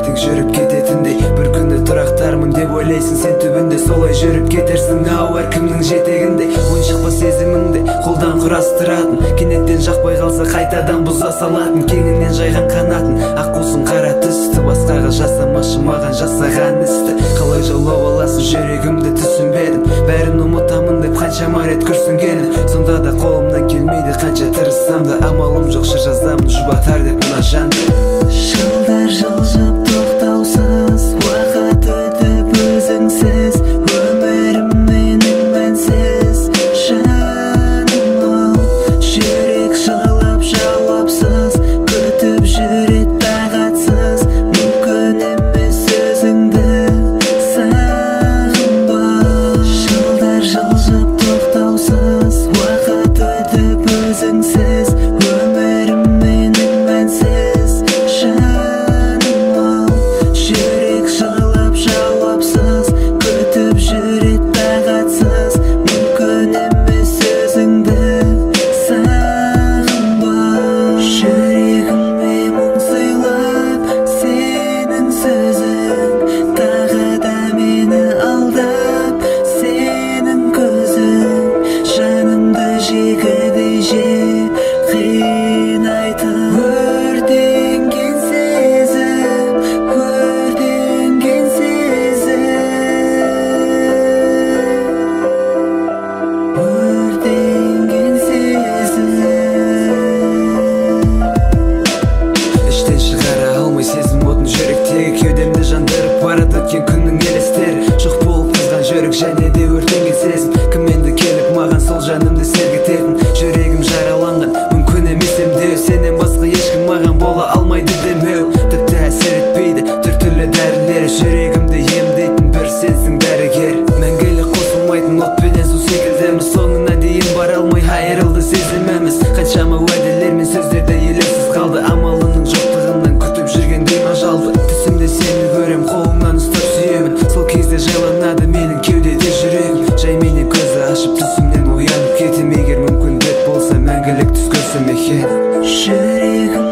тек жүріп кететіндей. Бір күні тұрақтармын деп ойлайсың сен түбінде, солай жүріп кетерсің ау әркімнің жетегінде. Ойыншықпа сезіміңді қолдан құрастыратын, кенеттен жақпай қалса қайтадан бұза салатын. Кеңінен жайған қанатын ақ қусын қара түсті, басқаға жасамашы маған жасаған істі. Қалай жаулап аласың жүрегімді түсінбедім, бәрін ұмытамын деп қаншама рет күрсінгенім. Сонда да қолымнан келмейді қанша тырыссам да, амалым жоқ шыр жазамын жұбатар деп мына жанды. Жылдар жылжып тоқтаусыз, уақыт өтіп өзіңсіз, өмірім менің мәнсіз. Жаным ау, жүрек жылап жауапсыз, күтіп жүрет тағатсыз. Мүмкін емес өзіңді сағынбай. Жылдар жылжып тоқтаусыз, уақыт өтіп өзіңсіз, өмірім менің мәнсіз. Жаным ау, жүрек жылап жауапсыз, күтіп жүрет тағатсыз. Мүмкін емес өзіңді сағынбай. Жүрегіме мұң сыйлап сенің сөзің, тағы да мені алдап сенің көзің. Жанымды жегідей жеп қинайтын өртенген сезім, өртенген сезім, өртенген сезім. Іштен шығара алмай сезім отын жүректегі, кеудемді жандырып барады өткен күннің елестері. Жоқ болып қызған жүрек және де өртенген сезім, кім енді келіп маған сол жанымды сергітетін. Жүрегім жараланған, мүмкін емес емдеу, сенен басқа ешкім маған бола алмайды демеу. Тіпті әсер етпейді түрлі дәрілері, жүрегімді емдейтін бір сенсің дәрігер. Мәңгілік қосылмайтын от пенен су секілдіміз, соңына дейін бара алмай айырылды сезіміміз. Қаншама уәделер мен сөздерде елеусіз қалды, амалының жоқтығынан күтіп жүргендей ажалды. Түсімде сені көрем, қолыңнан ұстап сүйемін, сол кезде жайланады менің кеудеде жүрегім. Жайменен көзі ашып түсімнен оянып кетем, егер мүмкін деп болса мәңгілік түс көрсем екен. Жүрегім